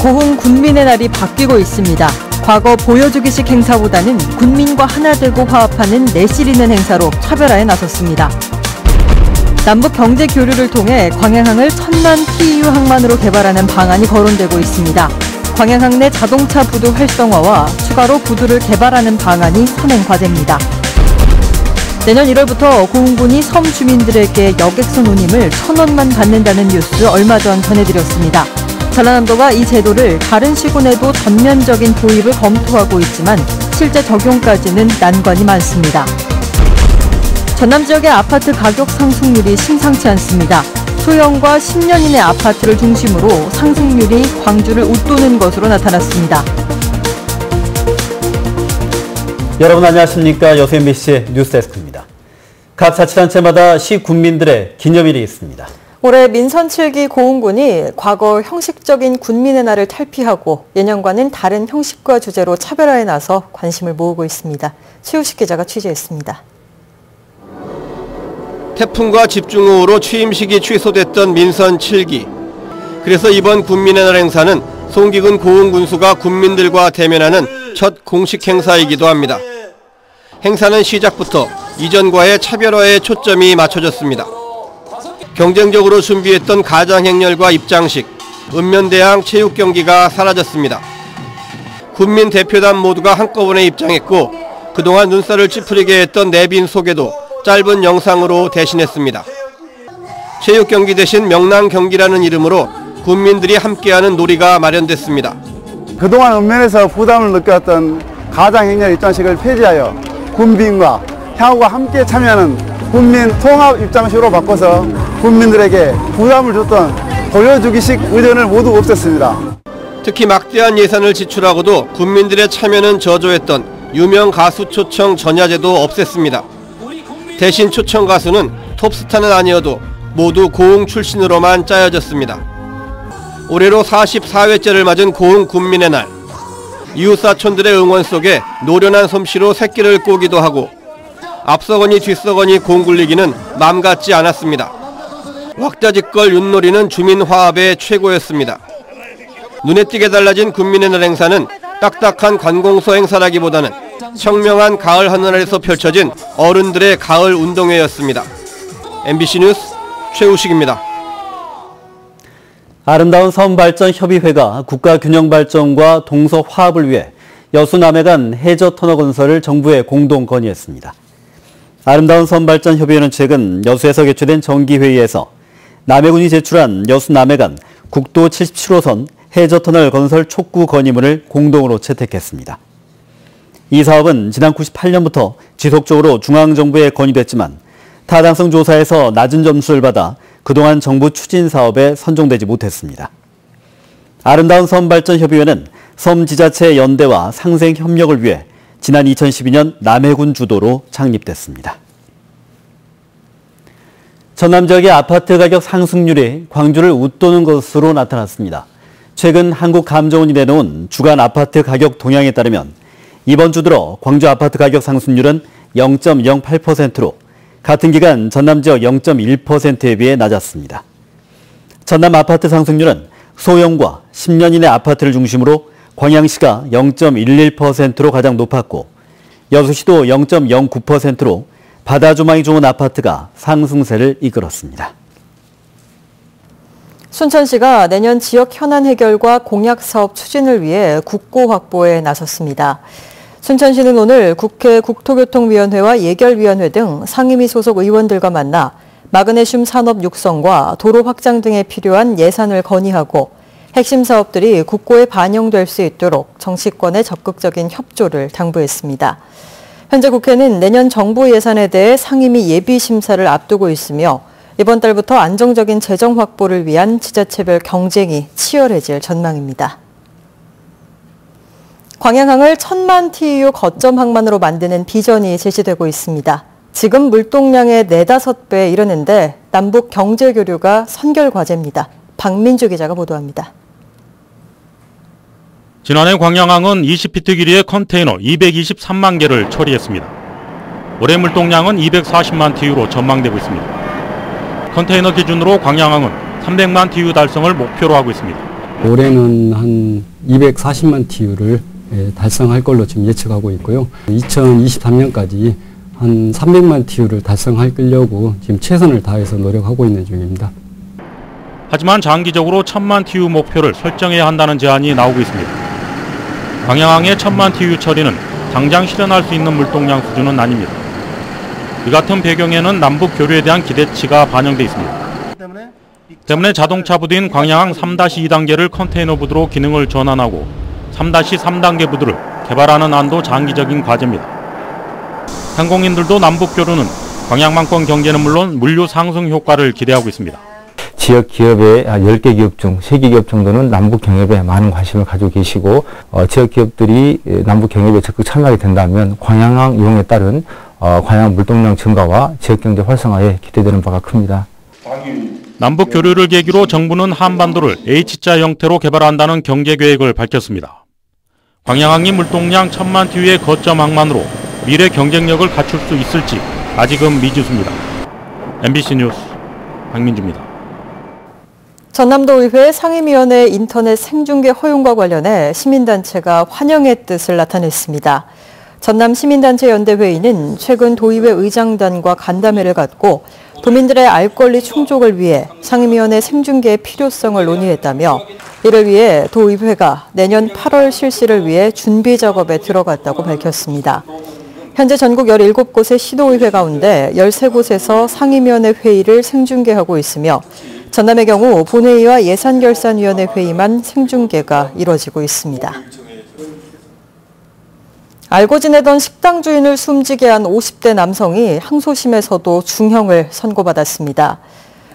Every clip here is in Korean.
고흥 군민의 날이 바뀌고 있습니다. 과거 보여주기식 행사보다는 군민과 하나 되고 화합하는 내실 있는 행사로 차별화에 나섰습니다. 남북 경제 교류를 통해 광양항을 1000만 TEU 항만으로 개발하는 방안이 거론되고 있습니다. 광양항 내 자동차 부두 활성화와 추가로 부두를 개발하는 방안이 선행 과제입니다. 내년 1월부터 고흥군이 섬 주민들에게 여객선 운임을 1,000원만 받는다는 뉴스 얼마 전 전해드렸습니다. 전라남도가 이 제도를 다른 시군에도 전면적인 도입을 검토하고 있지만 실제 적용까지는 난관이 많습니다. 전남 지역의 아파트 가격 상승률이 심상치 않습니다. 소형과 10년 이내 아파트를 중심으로 상승률이 광주를 웃도는 것으로 나타났습니다. 여러분 안녕하십니까. 여수 MBC 뉴스데스크입니다. 각 자치단체마다 시군민들의 기념일이 있습니다. 올해 민선 7기 고흥군이 과거 형식적인 군민의 날을 탈피하고 예년과는 다른 형식과 주제로 차별화에 나서 관심을 모으고 있습니다. 최우식 기자가 취재했습니다. 태풍과 집중호우로 취임식이 취소됐던 민선 7기. 그래서 이번 군민의 날 행사는 송기근 고흥군수가 군민들과 대면하는 첫 공식 행사이기도 합니다. 행사는 시작부터 이전과의 차별화에 초점이 맞춰졌습니다. 경쟁적으로 준비했던 가장행렬과 입장식, 읍면대항 체육 경기가 사라졌습니다. 군민 대표단 모두가 한꺼번에 입장했고 그동안 눈살을 찌푸리게 했던 내빈 소개도 짧은 영상으로 대신했습니다. 체육 경기 대신 명랑 경기라는 이름으로 군민들이 함께하는 놀이가 마련됐습니다. 그동안 읍면에서 부담을 느꼈던 가장행렬 입장식을 폐지하여 군민과 향후가 함께 참여하는 군민 통합 입장식으로 바꿔서 국민들에게 부담을 줬던 보여주기식 의전을 모두 없앴습니다. 특히 막대한 예산을 지출하고도 국민들의 참여는 저조했던 유명 가수 초청 전야제도 없앴습니다. 대신 초청 가수는 톱스타는 아니어도 모두 고흥 출신으로만 짜여졌습니다. 올해로 44회째를 맞은 고흥 군민의 날. 이웃사촌들의 응원 속에 노련한 솜씨로 새끼를 꼬기도 하고 앞서거니 뒤서거니 공 굴리기는 맘 같지 않았습니다. 왁자지껄 윷놀이는 주민 화합의 최고였습니다. 눈에 띄게 달라진 군민의 날 행사는 딱딱한 관공서 행사라기보다는 청명한 가을 하늘에서 펼쳐진 어른들의 가을 운동회였습니다. MBC 뉴스 최우식입니다. 아름다운 섬발전협의회가 국가균형발전과 동서화합을 위해 여수남해간 해저터널 건설을 정부에 공동 건의했습니다. 아름다운 섬발전협의회는 최근 여수에서 개최된 정기회의에서 남해군이 제출한 여수남해간 국도 77호선 해저터널 건설 촉구 건의문을 공동으로 채택했습니다. 이 사업은 지난 98년부터 지속적으로 중앙정부에 건의됐지만 타당성 조사에서 낮은 점수를 받아 그동안 정부 추진 사업에 선정되지 못했습니다. 아름다운 섬발전협의회는 섬지자체 연대와 상생 협력을 위해 지난 2012년 남해군 주도로 창립됐습니다. 전남 지역의 아파트 가격 상승률이 광주를 웃도는 것으로 나타났습니다. 최근 한국감정원이 내놓은 주간 아파트 가격 동향에 따르면 이번 주 들어 광주 아파트 가격 상승률은 0.08%로 같은 기간 전남 지역 0.1%에 비해 낮았습니다. 전남 아파트 상승률은 소형과 10년 이내 아파트를 중심으로 광양시가 0.11%로 가장 높았고 여수시도 0.09%로 바다 조망이 좋은 아파트가 상승세를 이끌었습니다. 순천시가 내년 지역 현안 해결과 공약 사업 추진을 위해 국고 확보에 나섰습니다. 순천시는 오늘 국회 국토교통위원회와 예결위원회 등 상임위 소속 의원들과 만나 마그네슘 산업 육성과 도로 확장 등에 필요한 예산을 건의하고 핵심 사업들이 국고에 반영될 수 있도록 정치권의 적극적인 협조를 당부했습니다. 현재 국회는 내년 정부 예산에 대해 상임위 예비 심사를 앞두고 있으며 이번 달부터 안정적인 재정 확보를 위한 지자체별 경쟁이 치열해질 전망입니다. 광양항을 1000만 TEU 거점 항만으로 만드는 비전이 제시되고 있습니다. 지금 물동량의 4~5배에 이르는데 남북 경제 교류가 선결 과제입니다. 박민주 기자가 보도합니다. 지난해 광양항은 20피트 길이의 컨테이너 223만 개를 처리했습니다. 올해 물동량은 240만 TU로 전망되고 있습니다. 컨테이너 기준으로 광양항은 300만 TU 달성을 목표로 하고 있습니다. 올해는 한 240만 TU를 달성할 걸로 지금 예측하고 있고요. 2023년까지 한 300만 TU를 달성하려고 지금 최선을 다해서 노력하고 있는 중입니다. 하지만 장기적으로 1000만 TU 목표를 설정해야 한다는 제안이 나오고 있습니다. 광양항의 1000만 TU 처리는 당장 실현할 수 있는 물동량 수준은 아닙니다. 이 같은 배경에는 남북 교류에 대한 기대치가 반영돼 있습니다. 때문에 자동차 부두인 광양항 3-2단계를 컨테이너 부두로 기능을 전환하고 3-3단계 부두를 개발하는 안도 장기적인 과제입니다. 항공인들도 남북 교류는 광양만권 경제는 물론 물류 상승 효과를 기대하고 있습니다. 지역 기업의 10개 기업 중 3개 기업 정도는 남북 경협에 많은 관심을 가지고 계시고 지역 기업들이 남북 경협에 적극 참여하게 된다면 광양항 이용에 따른 광양 물동량 증가와 지역 경제 활성화에 기대되는 바가 큽니다. 남북 교류를 계기로 정부는 한반도를 H자 형태로 개발한다는 경제 계획을 밝혔습니다. 광양항이 물동량 1000만 TU의 거점 항만으로 미래 경쟁력을 갖출 수 있을지 아직은 미지수입니다. MBC 뉴스 박민주입니다. 전남도의회 상임위원회 인터넷 생중계 허용과 관련해 시민단체가 환영의 뜻을 나타냈습니다. 전남시민단체연대회의는 최근 도의회 의장단과 간담회를 갖고 도민들의 알 권리 충족을 위해 상임위원회 생중계의 필요성을 논의했다며 이를 위해 도의회가 내년 8월 실시를 위해 준비 작업에 들어갔다고 밝혔습니다. 현재 전국 17곳의 시도의회 가운데 13곳에서 상임위원회 회의를 생중계하고 있으며 전남의 경우 본회의와 예산결산위원회 회의만 생중계가 이뤄지고 있습니다. 알고 지내던 식당 주인을 숨지게 한 50대 남성이 항소심에서도 중형을 선고받았습니다.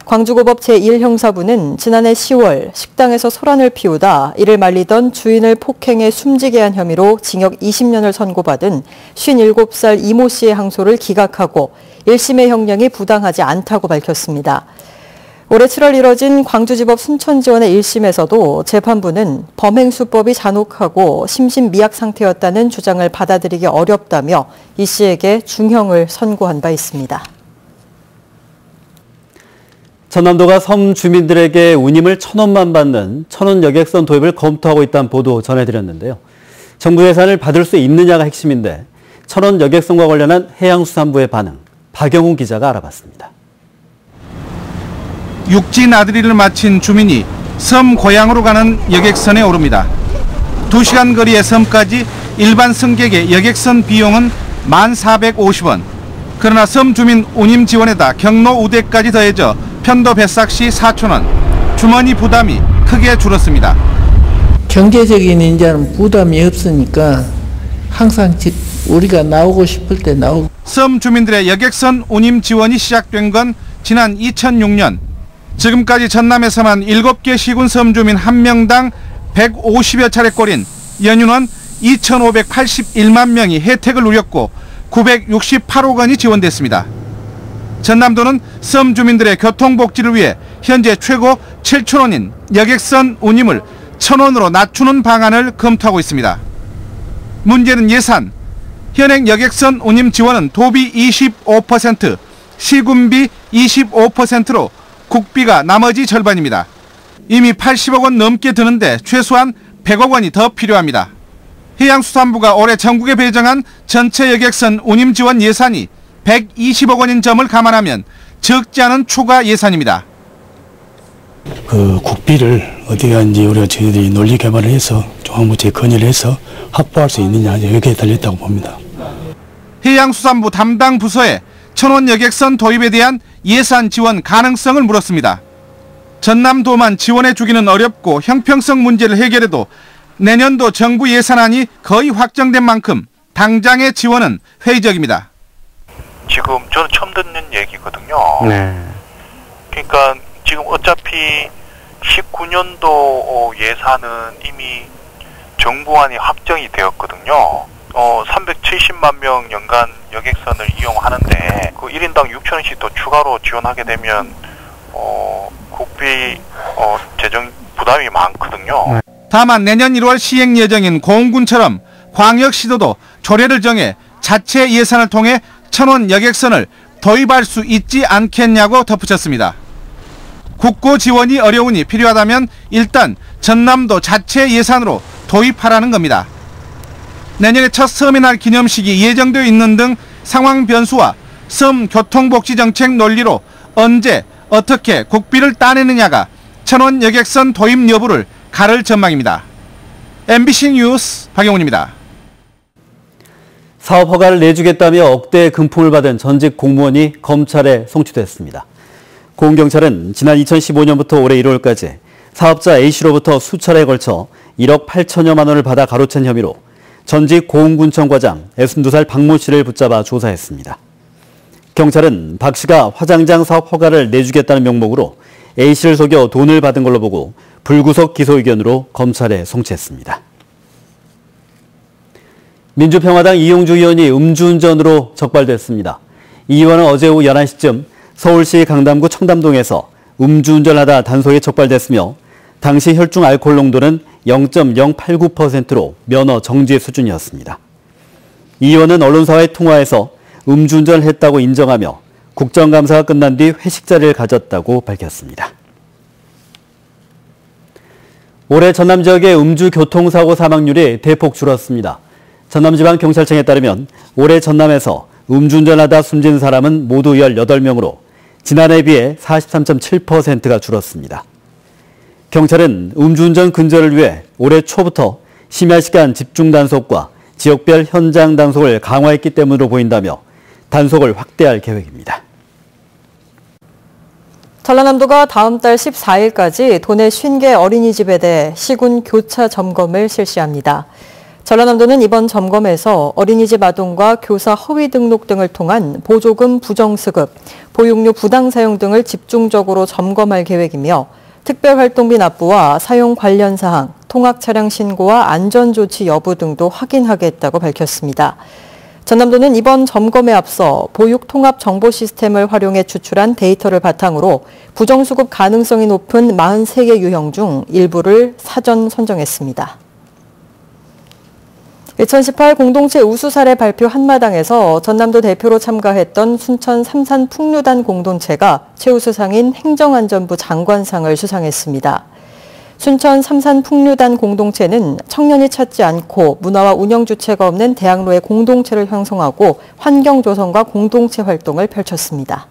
광주고법 제1형사부는 지난해 10월 식당에서 소란을 피우다 이를 말리던 주인을 폭행해 숨지게 한 혐의로 징역 20년을 선고받은 57살 이모 씨의 항소를 기각하고 1심의 형량이 부당하지 않다고 밝혔습니다. 올해 7월 이뤄진 광주지법 순천지원의 1심에서도 재판부는 범행수법이 잔혹하고 심신미약 상태였다는 주장을 받아들이기 어렵다며 이 씨에게 중형을 선고한 바 있습니다. 전남도가 섬 주민들에게 운임을 1,000원만 받는 1,000원 여객선 도입을 검토하고 있다는 보도 전해드렸는데요. 정부 예산을 받을 수 있느냐가 핵심인데 1,000원 여객선과 관련한 해양수산부의 반응, 박영훈 기자가 알아봤습니다. 육지 나들이를 마친 주민이 섬 고향으로 가는 여객선에 오릅니다. 2시간 거리의 섬까지 일반 승객의 여객선 비용은 1,450원. 그러나 섬 주민 운임 지원에다 경로 우대까지 더해져 편도 배삭 시 4,000원. 주머니 부담이 크게 줄었습니다. 경제적인 이제는 부담이 없으니까 항상 우리가 나오고 싶을 때 나오고. 섬 주민들의 여객선 운임 지원이 시작된 건 지난 2006년. 지금까지 전남에서만 7개 시군 섬 주민 1명당 150여 차례 꼴인 연윤원 2,581만 명이 혜택을 누렸고 968억 원이 지원됐습니다. 전남도는 섬 주민들의 교통복지를 위해 현재 최고 7,000원인 여객선 운임을 1,000원으로 낮추는 방안을 검토하고 있습니다. 문제는 예산. 현행 여객선 운임 지원은 도비 25%, 시군비 25%로 국비가 나머지 절반입니다. 이미 80억 원 넘게 드는데 최소한 100억 원이 더 필요합니다. 해양수산부가 올해 전국에 배정한 전체 여객선 운임 지원 예산이 120억 원인 점을 감안하면 적지 않은 추가 예산입니다. 그 국비를 어디가 이제 우리가 저희들이 논리 개발을 해서 중앙부처에 건의를 해서 확보할 수 있느냐 여기에 달렸다고 봅니다. 해양수산부 담당 부서에 1,000원 여객선 도입에 대한 예산 지원 가능성을 물었습니다. 전남도만 지원해 주기는 어렵고 형평성 문제를 해결해도 내년도 정부 예산안이 거의 확정된 만큼 당장의 지원은 회의적입니다. 지금 저는 처음 듣는 얘기거든요. 네. 그러니까 지금 어차피 19년도 예산은 이미 정부안이 확정이 되었거든요. 370만 명 연간 여객선을 이용하는데 그 1인당 6,000원씩 더 추가로 지원하게 되면 국비 재정 부담이 많거든요. 다만 내년 1월 시행 예정인 고흥군처럼 광역시도도 조례를 정해 자체 예산을 통해 1,000원 여객선을 도입할 수 있지 않겠냐고 덧붙였습니다. 국고 지원이 어려우니 필요하다면 일단 전남도 자체 예산으로 도입하라는 겁니다. 내년에 첫 섬의 날 기념식이 예정되어 있는 등 상황 변수와 섬 교통복지정책 논리로 언제 어떻게 국비를 따내느냐가 천원 여객선 도입 여부를 가를 전망입니다. MBC 뉴스 박영훈입니다. 사업 허가를 내주겠다며 억대의 금품을 받은 전직 공무원이 검찰에 송치됐습니다. 고흥경찰은 지난 2015년부터 올해 1월까지 사업자 A씨로부터 수차례에 걸쳐 1억 8천여만 원을 받아 가로챈 혐의로 전직 고흥군청 과장 62살 박모 씨를 붙잡아 조사했습니다. 경찰은 박 씨가 화장장 사업 허가를 내주겠다는 명목으로 A씨를 속여 돈을 받은 걸로 보고 불구속 기소 의견으로 검찰에 송치했습니다. 민주평화당 이용주 의원이 음주운전으로 적발됐습니다. 이 의원은 어제 오후 11시쯤 서울시 강남구 청담동에서 음주운전하다 단속에 적발됐으며 당시 혈중 알코올 농도는 0.089%로 면허 정지 수준이었습니다. 이 의원은 언론사와의 통화에서 음주운전을 했다고 인정하며 국정감사가 끝난 뒤 회식 자리를 가졌다고 밝혔습니다. 올해 전남 지역의 음주교통사고 사망률이 대폭 줄었습니다. 전남지방경찰청에 따르면 올해 전남에서 음주운전하다 숨진 사람은 모두 18명으로 지난해에 비해 43.7%가 줄었습니다. 경찰은 음주운전 근절을 위해 올해 초부터 심야 시간 집중 단속과 지역별 현장 단속을 강화했기 때문으로 보인다며 단속을 확대할 계획입니다. 전라남도가 다음 달 14일까지 도내 50개 어린이집에 대해 시군 교차 점검을 실시합니다. 전라남도는 이번 점검에서 어린이집 아동과 교사 허위 등록 등을 통한 보조금 부정수급, 보육료 부당 사용 등을 집중적으로 점검할 계획이며 특별활동비 납부와 사용 관련 사항, 통학 차량 신고와 안전조치 여부 등도 확인하겠다고 밝혔습니다. 전남도는 이번 점검에 앞서 보육 통합 정보 시스템을 활용해 추출한 데이터를 바탕으로 부정수급 가능성이 높은 43개 유형 중 일부를 사전 선정했습니다. 2018 공동체 우수 사례 발표 한마당에서 전남도 대표로 참가했던 순천 삼산 풍류단 공동체가 최우수상인 행정안전부 장관상을 수상했습니다. 순천 삼산 풍류단 공동체는 청년이 찾지 않고 문화와 운영 주체가 없는 대학로의 공동체를 형성하고 환경 조성과 공동체 활동을 펼쳤습니다.